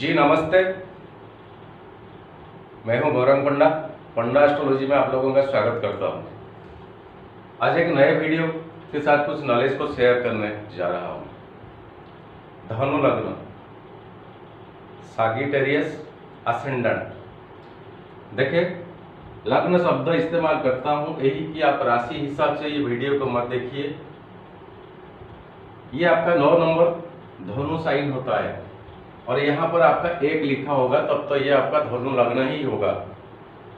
जी नमस्ते, मैं हूं गौरंग पंडा। पंडा एस्ट्रोलॉजी में आप लोगों का स्वागत करता हूं। आज एक नए वीडियो के साथ कुछ नॉलेज को शेयर करने जा रहा हूं। धनु लग्न, सागिटेरियस असेंडेंट। देखिए, लग्न शब्द इस्तेमाल करता हूं यही कि आप राशि हिसाब से ये वीडियो को मत देखिए। ये आपका 9 नंबर धनु साइन होता है और यहाँ पर आपका 1 लिखा होगा तब तो ये आपका धनु लग्न ही होगा।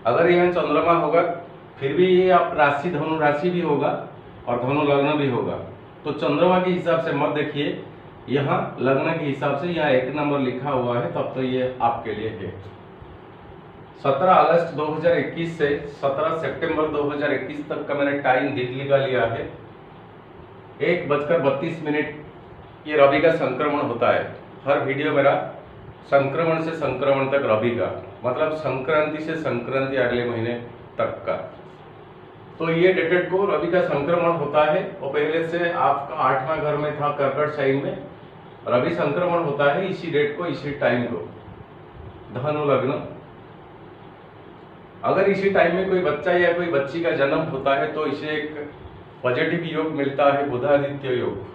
अगर यहाँ चंद्रमा होगा फिर भी ये आप राशि धनु राशि भी होगा और धनु लग्न भी होगा। तो चंद्रमा के हिसाब से मत देखिए, यहाँ लग्न के हिसाब से यहाँ 1 नंबर लिखा हुआ है तब तो ये आपके लिए है। 17 अगस्त 2021 से 17 सितंबर 2021 तक का मैंने टाइम दिल्ली का लिया है। 1:32 ये रवि का संक्रमण होता है। हर वीडियो मेरा संक्रमण से संक्रमण तक रवि का मतलब संक्रांति से संक्रांति अगले महीने तक का। तो ये डेटेड को रवि का संक्रमण होता है और पहले से आपका 8वां घर में था कर्कट साइन में रवि संक्रमण होता है इसी डेट को इसी टाइम को। धनु लग्न, अगर इसी टाइम में कोई बच्चा या कोई बच्ची का जन्म होता है तो इसे एक पॉजिटिव योग मिलता है बुधादित्य योग,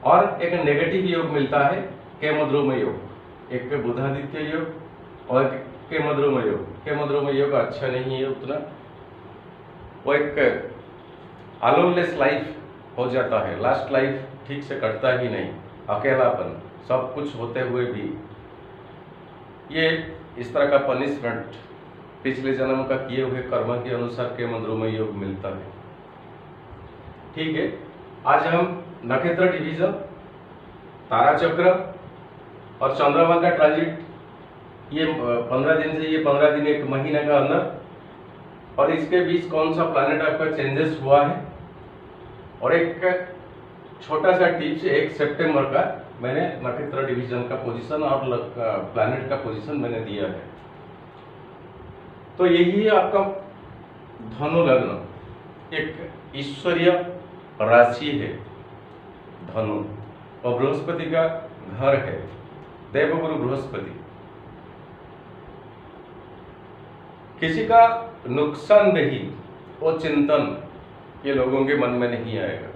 और एक नेगेटिव योग मिलता है केमद्रुम योग। एक पे बुधादित्य योग और केमद्रुम योग। केमद्रुम योग अच्छा नहीं है उतना, वो एक अलोनलेस लाइफ हो जाता है, लास्ट लाइफ ठीक से कटता ही नहीं, अकेलापन सब कुछ होते हुए भी। ये इस तरह का पनिशमेंट पिछले जन्म का किए हुए कर्म के अनुसार केमद्रुम योग मिलता है। ठीक है, आज हम नक्षत्र डिवीजन, तारा चक्र और चंद्रमा का ट्रांजिट, ये 15 दिन से ये 15 दिन एक महीने का अंदर, और इसके बीच कौन सा प्लैनेट आपका चेंजेस हुआ है, और एक छोटा सा टिप्स 1 सितंबर का मैंने नक्षत्र डिवीजन का पोजीशन और प्लैनेट का पोजीशन मैंने दिया है। तो यही है आपका धनु लग्न, एक ईश्वरीय राशि है धनु और बृहस्पति का घर है, देवगुरु बृहस्पति। किसी का नुकसानदेही और चिंतन ये लोगों के मन में नहीं आएगा।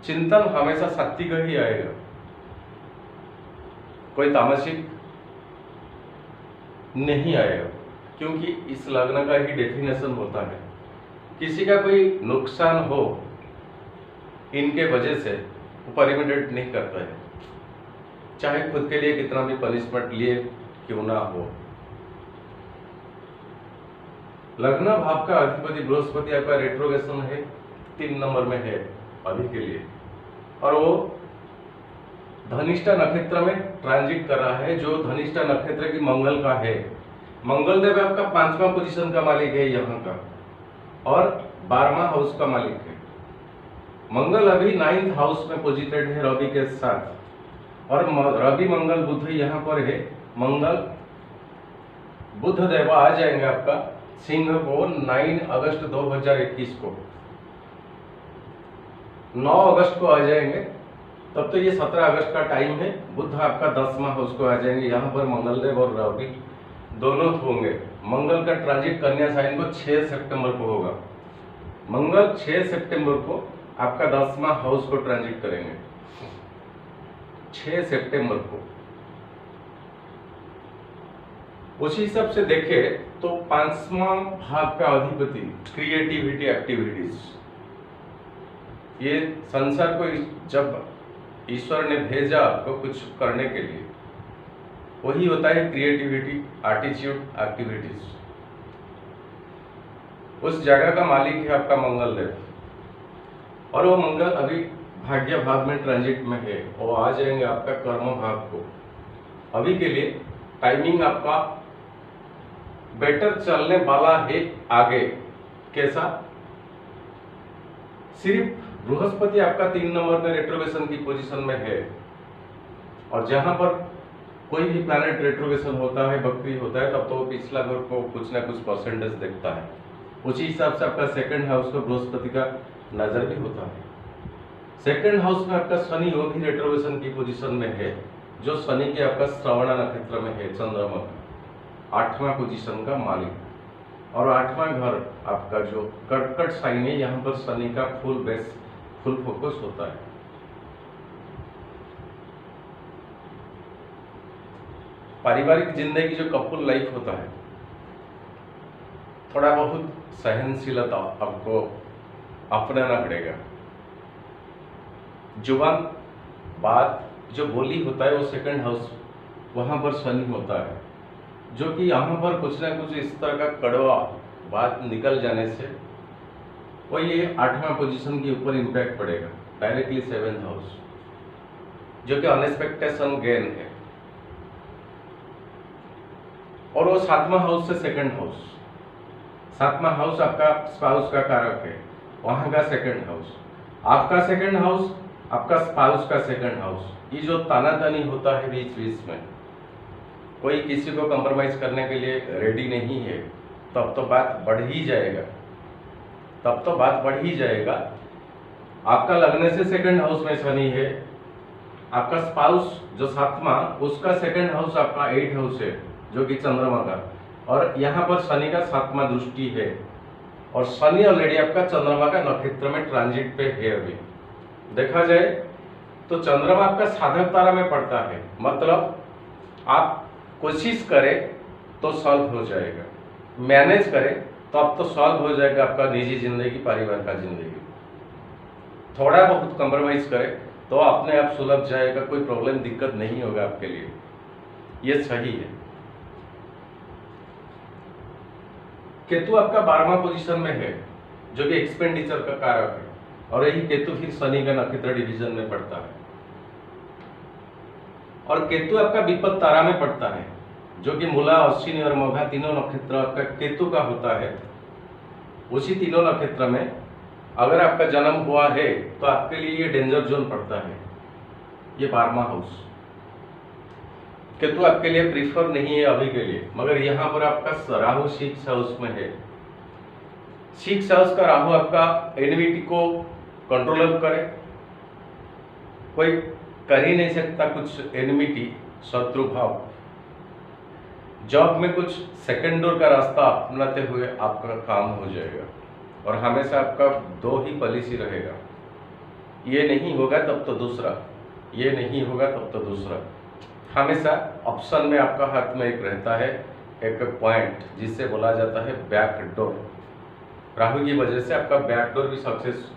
चिंतन हमेशा सात्विक ही आएगा, कोई तामसिक नहीं आएगा, क्योंकि इस लग्न का ही डेफिनेशन होता है किसी का कोई नुकसान हो इनके वजह से वो परमिनेंट नहीं करता है, चाहे खुद के लिए कितना भी पनिशमेंट लिए क्यों ना हो। लग्न भाव का अधिपति बृहस्पति आपका रेट्रोगेशन है, 3 नंबर में है अभी के लिए, और वो धनिष्ठा नक्षत्र में ट्रांजिट कर रहा है जो धनिष्ठा नक्षत्र की मंगल का है। मंगल देव आपका 5वां पोजीशन का मालिक है यहाँ का और 12वां हाउस का मालिक है। मंगल अभी 9th हाउस में पोजिटेड है रवि के साथ, और रवि मंगल बुध यहाँ पर है। मंगल बुध देव आ जाएंगे आपका सिंह को 9 अगस्त 2021 को, 9 अगस्त को आ जाएंगे, तब तो ये 17 अगस्त का टाइम है। बुध आपका 10वां हाउस को आ जाएंगे, यहाँ पर मंगलदेव और रवि दोनों होंगे। मंगल का ट्रांजिट कन्या साइन को 6 सितंबर को होगा। मंगल 6 सितंबर को आपका 10वां हाउस को ट्रांजिट करेंगे, 6 सितंबर को। उसी हिसाब से देखे तो 5वां भाव का अधिपति क्रिएटिविटी एक्टिविटीज, ये संसार को जब ईश्वर ने भेजा आपको कुछ करने के लिए, वही होता है क्रिएटिविटी एटीट्यूड एक्टिविटीज। उस जगह का मालिक है आपका मंगल देव, और वो मंगल अभी भाग्य भाव में ट्रांजिट में है, वो आ जाएंगे आपका कर्म भाव को। अभी के लिए टाइमिंग आपका बेटर चलने वाला है आगे। कैसा? सिर्फ बृहस्पति आपका 3 नंबर में रेट्रोगेशन की पोजीशन में है, और जहां पर कोई भी प्लैनेट रेट्रोगेशन होता है, वक्री होता है, तब तो वो पिछला घर को कुछ ना कुछ परसेंटेज देखता है। उसी हिसाब से आपका 2nd हाउस को बृहस्पति का नजर भी होता है। सेकंड हाउस में आपका शनि वो भी रेट्रोग्रेशन की पोजीशन में है, जो शनि के आपका श्रवण नक्षत्र में है, चंद्रमा का 8वां पोजीशन का मालिक। और 8वां घर आपका जो कर्कट साइन है, यहाँ पर शनि का फुल फोकस होता है। पारिवारिक जिंदगी जो कपल लाइफ होता है, थोड़ा बहुत सहनशीलता आपको अपनाना पड़ेगा। जुबान बात जो बोली होता है वो सेकंड हाउस वहाँ पर शनि होता है, जो कि यहाँ पर कुछ ना कुछ इस तरह का कड़वा बात निकल जाने से वो ये 8वां पोजीशन के ऊपर इम्पैक्ट पड़ेगा डायरेक्टली 7th हाउस, जो कि अनएक्सपेक्टेशन गेन है। और वो 7वां हाउस से सेकंड हाउस, 7वां हाउस आपका स्पाउस का कारक है, वहां का सेकंड हाउस, आपका सेकंड हाउस, आपका स्पाउस का सेकंड हाउस, ये जो तानातानी होता है बीच बीच में, कोई किसी को कंप्रोमाइज करने के लिए रेडी नहीं है, तब तो बात बढ़ ही जाएगा। आपका लगने से सेकंड हाउस में शनि है, आपका स्पाउस जो 7वां, उसका सेकंड हाउस आपका 8th हाउस है, जो कि चंद्रमा का, और यहाँ पर शनि का 7वां दृष्टि है। और शनि ऑलरेडी आपका चंद्रमा का नक्षत्र में ट्रांजिट पे है। अभी देखा जाए तो चंद्रमा आपका साधक तारा में पड़ता है, मतलब आप कोशिश करें तो सॉल्व हो जाएगा, मैनेज करें तो अब तो सॉल्व हो जाएगा आपका निजी जिंदगी, पारिवारिक का जिंदगी। थोड़ा बहुत कंप्रोमाइज करें तो अपने आप सुलझ जाएगा, कोई प्रॉब्लम दिक्कत नहीं होगा आपके लिए, ये सही है। केतु आपका 12वां पोजीशन में है, जो कि एक्सपेंडिचर का कारक है, और यही केतु फिर शनि का नक्षत्र डिवीजन में पड़ता है। और केतु आपका विपद तारा में पड़ता है, जो कि मूला, अश्विनी और मघा तीनों नक्षत्र आपका केतु का होता है। उसी तीनों नक्षत्र में अगर आपका जन्म हुआ है तो आपके लिए ये डेंजर जोन पड़ता है, ये 12वां हाउस। केतु आपके लिए प्रीफर नहीं है अभी के लिए, मगर यहाँ पर आपका राहु 6th हाउस में है। 6th हाउस का राहु आपका एनिमिटी को कंट्रोल करे, कोई कर ही नहीं सकता कुछ एनिमिटी, शत्रु भाव। जॉब में कुछ सेकंड डोर का रास्ता अपनाते हुए आपका काम हो जाएगा, और हमेशा आपका 2 ही पॉलिसी रहेगा, ये नहीं होगा तब तो दूसरा, ये नहीं होगा तब तो दूसरा। हमेशा ऑप्शन में आपका हाथ में एक रहता है, एक पॉइंट जिससे बोला जाता है बैक डोर। राहु की वजह से आपका बैक डोर भी सक्सेस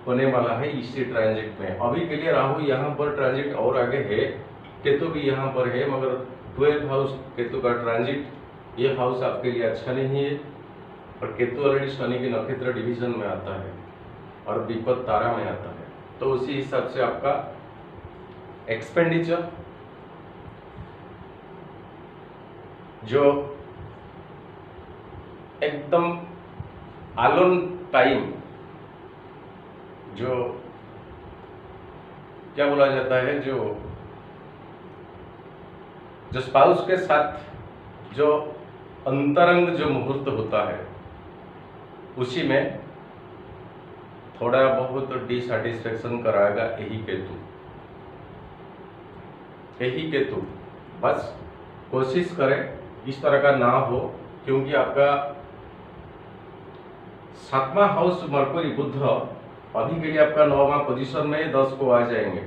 होने वाला है इसी ट्रांजिट में। अभी के लिए राहु यहाँ पर ट्रांजिट और आगे है, केतु भी यहाँ पर है, मगर 12th हाउस केतु का ट्रांजिट, ये हाउस आपके लिए अच्छा नहीं है। और केतु ऑलरेडी शनि के नक्षत्र डिवीजन में आता है और विपद तारा में आता है, तो उसी हिसाब से आपका एक्सपेंडिचर जो एकदम आलोन टाइम, जो क्या बोला जाता है, जो स्पाउस के साथ जो अंतरंग जो मुहूर्त होता है, उसी में थोड़ा बहुत डिसैटिस्फैक्शन कराएगा यही केतु। बस कोशिश करें इस तरह का ना हो, क्योंकि आपका 7वां हाउस मरकुरी बुध अभी के लिए आपका 9वां पोजीशन में 10 को आ जाएंगे।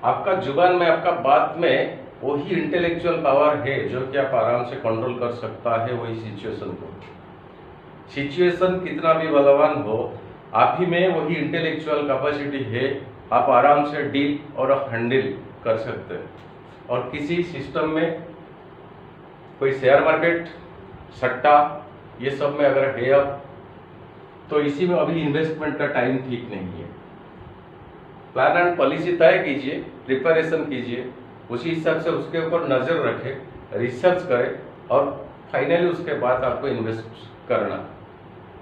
आपका जुबान में, आपका बात में वही इंटेलेक्चुअल पावर है जो कि आप आराम से कंट्रोल कर सकता है वही सिचुएशन को। सिचुएशन कितना भी बलवान हो, आप ही में वही इंटेलेक्चुअल कैपेसिटी है, आप आराम से डील और हैंडल कर सकते हैं। और किसी सिस्टम में कोई शेयर मार्केट, सट्टा, ये सब में अगर है अब, तो इसी में अभी इन्वेस्टमेंट का टाइम ठीक नहीं है। प्लान एंड पॉलिसी तय कीजिए, प्रिपरेशन कीजिए, उसी हिसाब से उसके ऊपर नज़र रखें, रिसर्च करें, और फाइनली उसके बाद आपको इन्वेस्ट करना,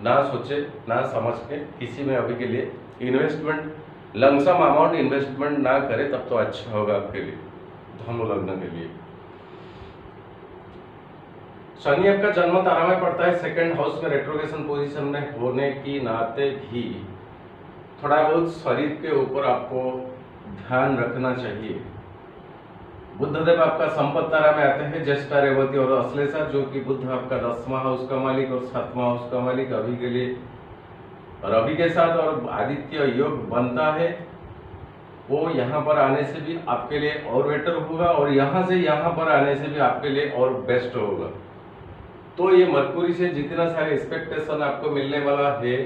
ना सोचे ना समझ के किसी में अभी के लिए इन्वेस्टमेंट, लमसम अमाउंट इन्वेस्टमेंट ना करें, तब तो अच्छा होगा आपके लिए, धनु लग्न के लिए। शनि आपका जन्म तारा में पड़ता है, सेकंड हाउस में रेट्रोग्रेशन पोजीशन में होने की नाते भी थोड़ा बहुत शरीर के ऊपर आपको ध्यान रखना चाहिए। बुधदेव आपका संपत्ति तारा में आते हैं, ज्येष्ठा, रेवती और अश्लेषा, जो कि बुध आपका 10वां हाउस का मालिक और 7वां हाउस का मालिक अभी के लिए रवि के साथ और आदित्य योग बनता है। वो यहाँ पर आने से भी आपके लिए और बेटर होगा और यहाँ से यहाँ पर आने से भी आपके लिए और बेस्ट होगा। तो ये मरकुरी से जितना सारे एक्सपेक्टेशन आपको मिलने वाला है,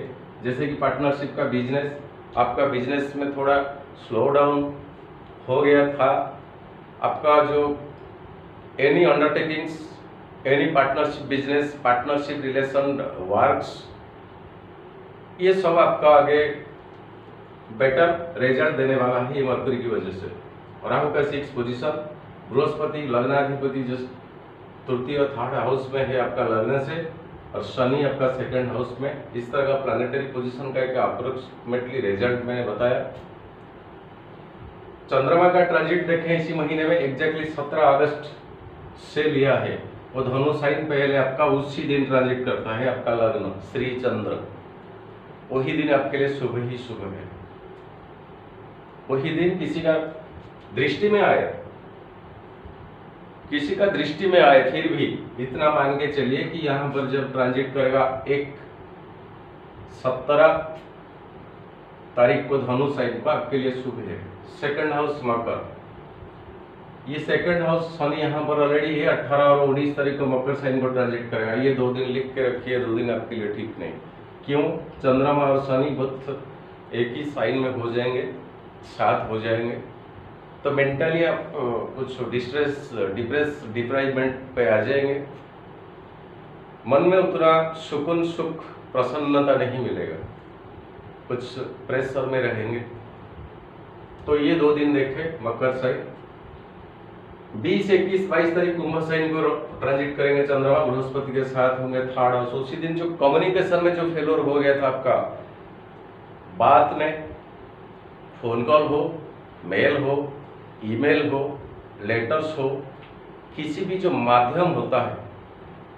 जैसे कि पार्टनरशिप का बिजनेस, आपका बिजनेस में थोड़ा स्लो डाउन हो गया था, आपका जो any undertakings, any partnership business, partnership relation works, ये सब आपका आगे बेटर रिजल्ट देने वाला है मरकुरी की वजह से। और राहु का 6 पोजीशन, बृहस्पति लग्नाधिपति जो तृतीय और थर्ड हाउस में है आपका लग्न से, और शनि आपका 2nd हाउस में। इस तरह का प्लानिटरी पोजीशन का एक अप्रोक्सीमेटली रिजल्ट मैंने बताया। चंद्रमा का ट्रांजिट देखें इसी महीने में एग्जैक्टली 17 अगस्त से लिया है। वो धनु साइन पहले आपका उसी दिन ट्रांजिट करता है, आपका लग्न श्री चंद्र, वही दिन आपके लिए शुभ ही शुभ है। वही दिन किसी का दृष्टि में आए, किसी का दृष्टि में आए, फिर भी इतना मान के चलिए कि यहाँ पर जब ट्रांजिट करेगा 17 तारीख को धनु साइन को आपके लिए शुभ है। 2nd हाउस मकर, ये 2nd हाउस शनि यहाँ पर ऑलरेडी है, 18 और 19 तारीख को मकर साइन को ट्रांजिट करेगा। ये 2 दिन लिख के रखिए, 2 दिन आपके लिए ठीक नहीं। क्यों? चंद्रमा और शनि बुध एक ही साइन में हो जाएंगे, साथ हो जाएंगे, तो मेंटली आप कुछ डिप्रेसमेंट पे आ जाएंगे। मन में उतना सुकून, सुख, प्रसन्नता नहीं मिलेगा, कुछ प्रेशर में रहेंगे। तो ये 2 दिन देखे मकर साइन। 20, 21, 22 तारीख कुंभ साइन को ट्रांजिट करेंगे चंद्रमा, बृहस्पति के साथ होंगे 3rd हाउस। उसी दिन जो कम्युनिकेशन में जो फेलोर हो गया था आपका, बात में, फोन कॉल हो, मेल हो, ईमेल हो, लेटर्स हो, किसी भी जो माध्यम होता है,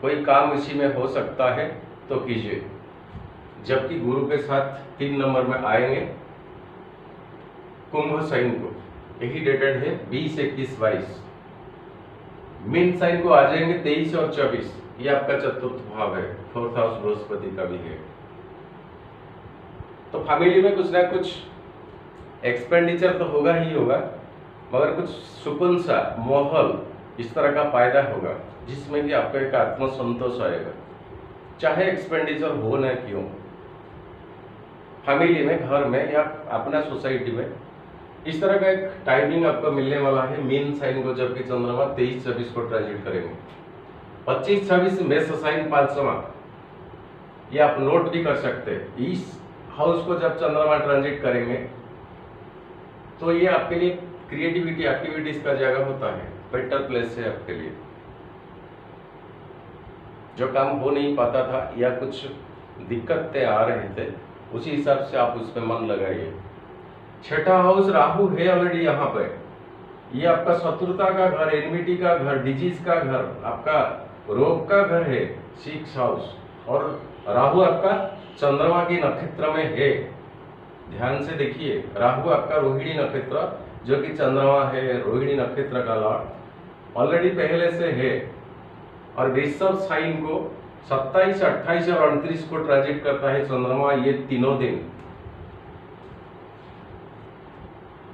कोई काम इसी में हो सकता है तो कीजिए। जबकि गुरु के साथ 3 नंबर में आएंगे कुंभ साइन को, यही डेटेड है 20, 21, 22। मीन साइन को आ जाएंगे 23 और 24, ये आपका चतुर्थ भाव है, 4th हाउस बृहस्पति का भी है। तो फैमिली में कुछ ना कुछ एक्सपेंडिचर तो होगा ही होगा, मगर कुछ सुकून सा माहौल इस तरह का पैदा होगा जिसमें कि आपका एक आत्मसंतोष आएगा, चाहे एक्सपेंडिचर हो ना क्यों। फैमिली में, घर में या अपना सोसाइटी में इस तरह का एक टाइमिंग आपको मिलने वाला है मीन साइन को, जबकि चंद्रमा 23, 24 को ट्रांजिट करेंगे। 25, 26 मेष साइन 5वां, ये आप नोट भी कर सकते हैं। इस हाउस को जब चंद्रमा ट्रांजिट करेंगे तो ये आपके लिए क्रिएटिविटी एक्टिविटीज का जगह होता है, बेटर प्लेस है आपके लिए। जो काम हो नहीं पाता था या कुछ दिक्कतें आ रहे थे, उसी हिसाब से आप उसमें मन लगाइए। 6ठा हाउस राहु है ऑलरेडी यहाँ पे, ये आपका शत्रुता का घर, एनिमिटी का घर, डिजीज का घर, आपका रोग का घर है 6th हाउस। और राहु आपका चंद्रमा की नक्षत्र में है, ध्यान से देखिए। राहु आपका रोहिणी नक्षत्र, जो कि चंद्रमा है रोहिणी नक्षत्र का लॉर्ड, ऑलरेडी पहले से है। और वृषभ साइन को 27, 28 और 29 को ट्रांजिट करता है चंद्रमा। ये तीनों दिन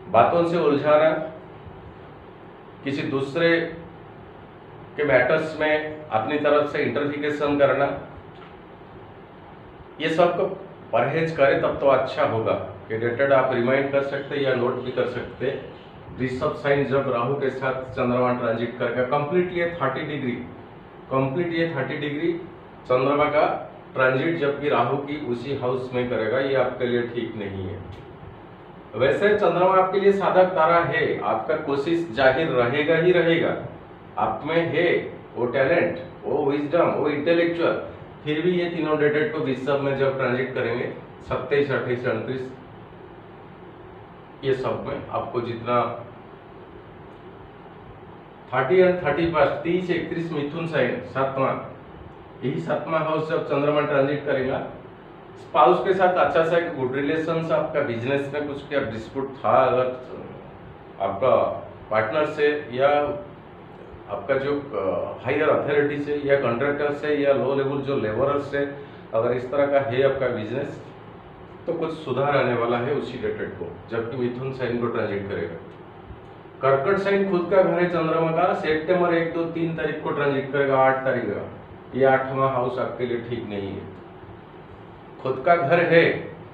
बातों से उलझाना, किसी दूसरे के मैटर्स में अपनी तरफ से इंटरफिकेशन करना, ये सब को परहेज करें तब तो अच्छा होगा। कि डेटेड आप रिमाइंड कर सकते हैं या नोट भी कर सकते हैं। वृषभ साइन जब राहु के साथ चंद्रमा ट्रांजिट करके कंप्लीटली 30 डिग्री, कंप्लीटली 30 डिग्री चंद्रमा का ट्रांजिट जबकि राहु की उसी हाउस में करेगा, ये आपके लिए ठीक नहीं है। वैसे चंद्रमा आपके लिए साधक तारा है, आपका कोशिश जाहिर रहेगा ही रहेगा, आप में है वो टैलेंट, वो विजडम, वो इंटेलेक्चुअल। फिर भी ये तीनों डेटेड को वृषभ में जब ट्रांजिट करेंगे 27, 28, 29, ये सब में आपको जितना 30 और 31, 30, 31 मिथुन साइन 7वां, यही 7वां हाउस जब चंद्रमा ट्रांजिट करेगा स्पाउस के साथ अच्छा सा एक गुड रिलेशन, आपका बिजनेस में कुछ क्या डिस्प्यूट था अगर आपका पार्टनर से या आपका जो हायर अथॉरिटी से या कॉन्ट्रैक्टर से या लो लेवल जो लेबरर से, अगर इस तरह का है आपका बिजनेस, तो कुछ सुधार आने वाला है उसी डेटेड को, जबकि मिथुन साइन को ट्रांजिट करेगा। कर्कट साइन खुद का घर है चंद्रमा का, सितंबर 1, 2, 3 तारीख को ट्रांजिट करेगा, 8 तारीख का। ये 8वां हाउस आपके लिए ठीक नहीं है। खुद का घर है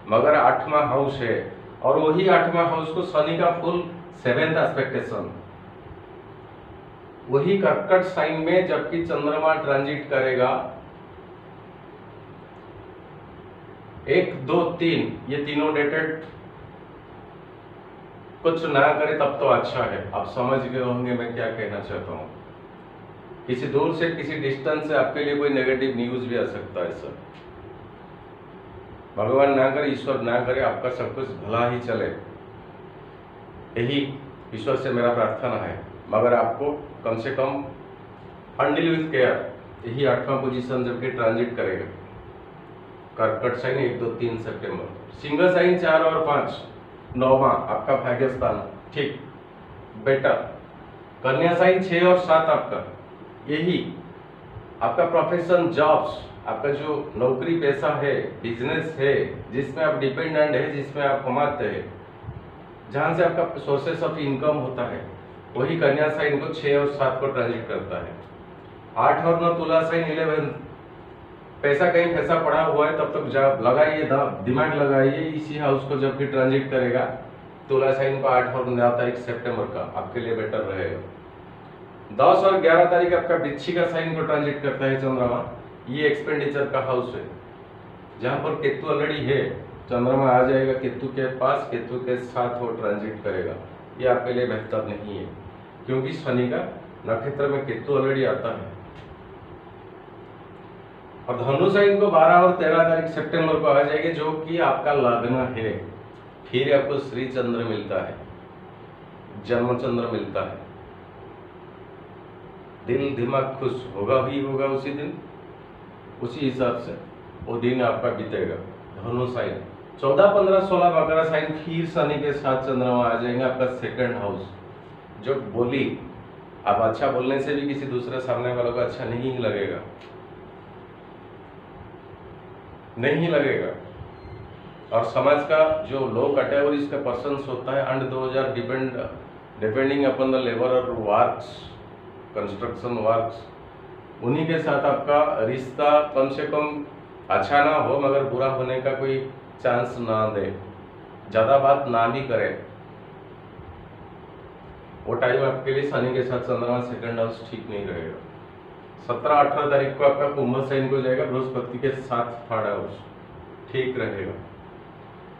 मगर 8वां हाउस है, और वही 8वां हाउस को शनि का फुल 7th एस्पेक्टेशन, वही कर्कट साइन में जबकि चंद्रमा ट्रांजिट करेगा 1, 2, 3, ये तीनों डेटेड कुछ ना करे तब तो अच्छा है। आप समझ गए होंगे मैं क्या कहना चाहता हूँ। किसी दूर से किसी डिस्टेंस से आपके लिए कोई नेगेटिव न्यूज भी आ सकता है सर। भगवान ना करे, ईश्वर ना करे, आपका सब कुछ भला ही चले, यही ईश्वर से मेरा प्रार्थना है। मगर आपको कम से कम हैंडल विथ केयर, यही 8वां पोजीशन जबकि ट्रांजिट करेगा कर्कट साइन 1, 2, 3 सितंबर। सिंगल साइन 4 और 5, 9वां आपका भाग्य स्थान, ठीक बेटर। कन्या साइन 6 और 7 आपका, यही आपका प्रोफेशन, जॉब्स, आपका जो नौकरी पेशा है, बिजनेस है, जिसमें आप डिपेंडेंट है, जिसमें आप कमाते हैं, जहां से आपका सोर्सेस ऑफ इनकम होता है, वही कन्या साइन को 6 और 7 को ट्रांजिट करता है। 8 और 9 तुला साइन 11, पैसा कहीं फंसा पड़ा हुआ है तब तक लगाइए, दिमाग लगाइए, इसी हाउस को जब भी ट्रांजिट करेगा तुला साइन को 8 और 9 तारीख सितंबर का आपके लिए बेटर रहेगा। 10 और 11 तारीख आपका वृश्चिक साइन को ट्रांजिट करता है चंद्रमा, ये एक्सपेंडिचर का हाउस है, जहां पर केतु ऑलरेडी है, चंद्रमा आ जाएगा केतु के पास, केतु के साथ वो ट्रांजिट करेगा। ये आपके लिए बेहतर नहीं है, क्योंकि शनि का नक्षत्र में केतु ऑलरेडी आता है। और धनु साइन को 12 और 13 तारीख सितंबर को आ जाएगी, जो कि आपका लग्न है। फिर आपको श्री चंद्र मिलता है, जन्म चंद्र मिलता है, दिल दिमाग खुश होगा ही होगा उसी दिन, उसी हिसाब से वो दिन आपका बीतेगा। धनु साइन 14, 15, 16 मकर साइन, फिर शनि के साथ चंद्रमा आ जाएंगे आपका सेकंड हाउस। जो बोली, आप अच्छा बोलने से भी किसी दूसरे सामने वालों को अच्छा नहीं लगेगा, नहीं लगेगा। और समाज का जो लो कैटेगरीज का पर्सन्स होता है, under 2000 depending upon the labour और वर्क्स, कंस्ट्रक्शन वर्क्स, उन्हीं के साथ आपका रिश्ता कम से कम अच्छा ना हो, मगर बुरा होने का कोई चांस ना दे, ज़्यादा बात ना भी करे। वो टाइम आपके लिए शनि के साथ चंद्रमा सेकंड हाउस ठीक नहीं रहेगा। 17, 18 तारीख को आपका कुंभ साइन को जाएगा बृहस्पति के साथ थर्ड हाउस, ठीक रहेगा।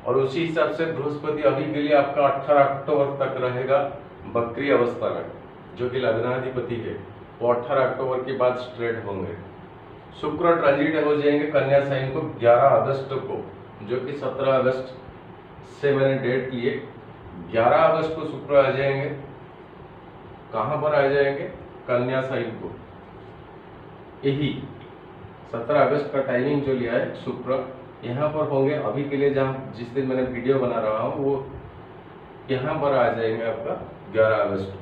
और उसी हिसाब से बृहस्पति अभी के लिए आपका 18 अक्टूबर तक रहेगा बकरी अवस्था में, जो कि लग्नाधिपति है, वो 18 अक्टूबर के बाद स्ट्रेट होंगे। शुक्र ट्रांजिट हो जाएंगे कन्या साइन को 11 अगस्त को, जो कि 17 अगस्त से मैंने डेट लिए, 11 अगस्त को शुक्र आ जाएंगे। कहाँ पर आ जाएंगे? कन्या साइन को। यही 17 अगस्त का टाइमिंग जो लिया है शुक्र यहाँ पर होंगे। अभी के लिए जहाँ जिस दिन मैंने वीडियो बना रहा हूँ वो यहाँ पर आ जाएंगे आपका 11 अगस्त।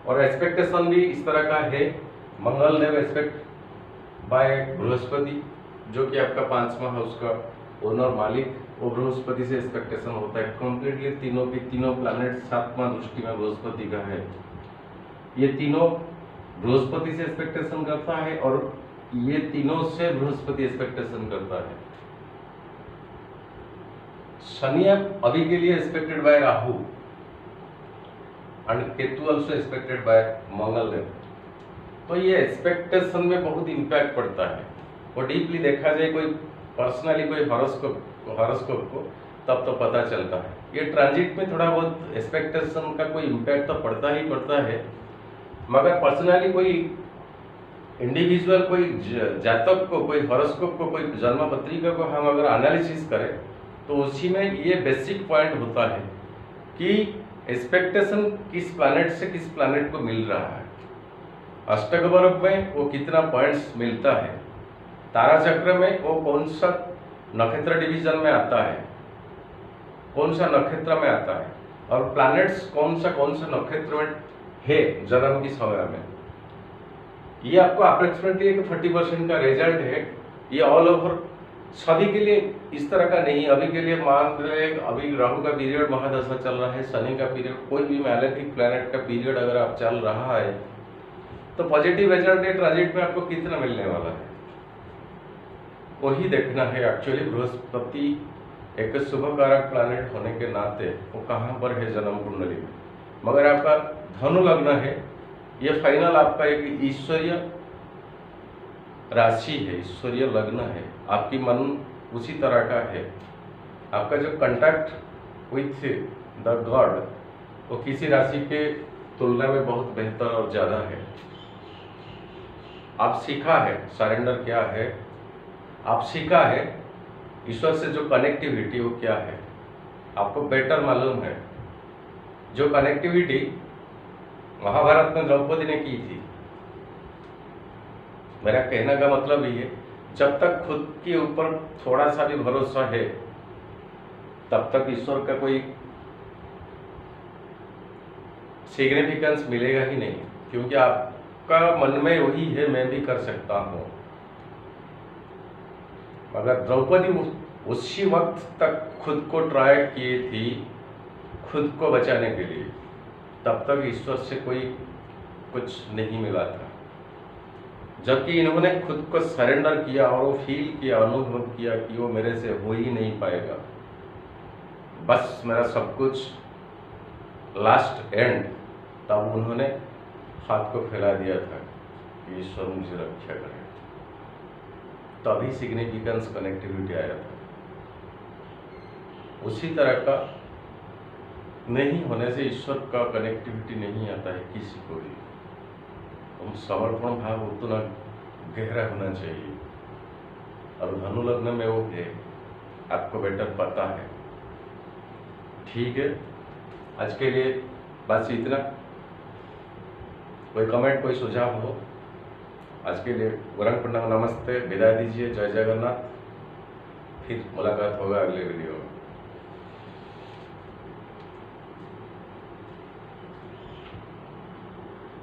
और एक्सपेक्टेशन भी इस तरह का है, मंगल देव एक्सपेक्ट बाय बृहस्पति, जो कि आपका 5वां हाउस का ओनर मालिक, वो बृहस्पति से एक्सपेक्टेशन होता है। कंप्लीटली तीनों के तीनों प्लैनेट 7वां दृष्टि में बृहस्पति का है। ये तीनों बृहस्पति से एक्सपेक्टेशन करता है और ये तीनों से बृहस्पति एक्सपेक्टेशन करता है। शनि अभी के लिए expected by Rahu and Ketu also expected by Mangal Dev. तो ये एक्सपेक्टेशन में बहुत इम्पैक्ट पड़ता है। वो डीपली देखा जाए कोई पर्सनली कोई हॉरोस्कोप को तब तो पता चलता है। ये ट्रांजिट में थोड़ा बहुत एक्सपेक्टेशन का कोई इम्पैक्ट तो पड़ता ही पड़ता है, मगर पर्सनली कोई इंडिविजुअल कोई जातक को, कोई हॉरोस्कोप को, कोई जन्म पत्रिका को हम अगर एनालिसिस करें तो उसी में ये बेसिक पॉइंट होता है कि एक्सपेक्टेशन किस प्लैनेट से किस प्लैनेट को मिल रहा है, अष्टक वर्ग में वो कितना पॉइंट्स मिलता है, तारा चक्र में वो कौन सा नक्षत्र डिवीजन में आता है, कौन सा नक्षत्र में आता है, और प्लैनेट्स कौन सा नक्षत्र में है जन्म की समय में, ये आपको अप्रोक्सीमेटली 40% का रिजल्ट है। ये ऑल ओवर सभी के लिए इस तरह का नहीं। अभी के लिए मान ले, अभी राहु का पीरियड महादशा चल रहा है, शनि का पीरियड, कोई भी मैलेफिक प्लैनेट का पीरियड अगर आप चल रहा है तो पॉजिटिव रिजल्ट ये ट्रांजिट में आपको कितना मिलने वाला है, वही देखना है। एक्चुअली बृहस्पति एक शुभ कारक प्लैनेट होने के नाते वो कहाँ पर है जन्म कुंडली में। मगर आपका धनु लग्न है, ये फाइनल आपका एक ईश्वरीय राशि है, ईश्वरीय लग्न है, आपकी मन उसी तरह का है। आपका जो कंटैक्ट विथ द गॉड वो किसी राशि के तुलना में बहुत बेहतर और ज़्यादा है। आप सीखा है सरेंडर क्या है, आप सीखा है ईश्वर से जो कनेक्टिविटी वो क्या है, आपको बेटर मालूम है। जो कनेक्टिविटी महाभारत में द्रौपदी ने की थी, मेरा कहने का मतलब ये, जब तक खुद के ऊपर थोड़ा सा भी भरोसा है तब तक ईश्वर का कोई सिग्निफिकेंस मिलेगा ही नहीं, क्योंकि आपका मन में वही है मैं भी कर सकता हूँ। मगर द्रौपदी उसी वक्त तक खुद को ट्राई किए थी खुद को बचाने के लिए, तब तक ईश्वर से कोई कुछ नहीं मिला था। जबकि इन्होंने खुद को सरेंडर किया और वो फील किया, अनुभव किया कि वो मेरे से हो ही नहीं पाएगा, बस मेरा सब कुछ लास्ट एंड, तब उन्होंने हाथ को फैला दिया था कि ईश्वर मुझे रक्षा करे। तभी सिग्निफिकेंस कनेक्टिविटी आया था। उसी तरह का नहीं होने से ईश्वर का कनेक्टिविटी नहीं आता है किसी को भी। समर्पण भाव उतना गहरा होना चाहिए, और धनु लग्न में वो है, आपको बेटर पता है। ठीक है, आज के लिए बस इतना। कोई कमेंट, कोई सुझाव हो, आज के लिए गुरंग पंडांग नमस्ते, विदाई दीजिए। जय जगन्नाथ। फिर मुलाकात होगा अगले वीडियो में।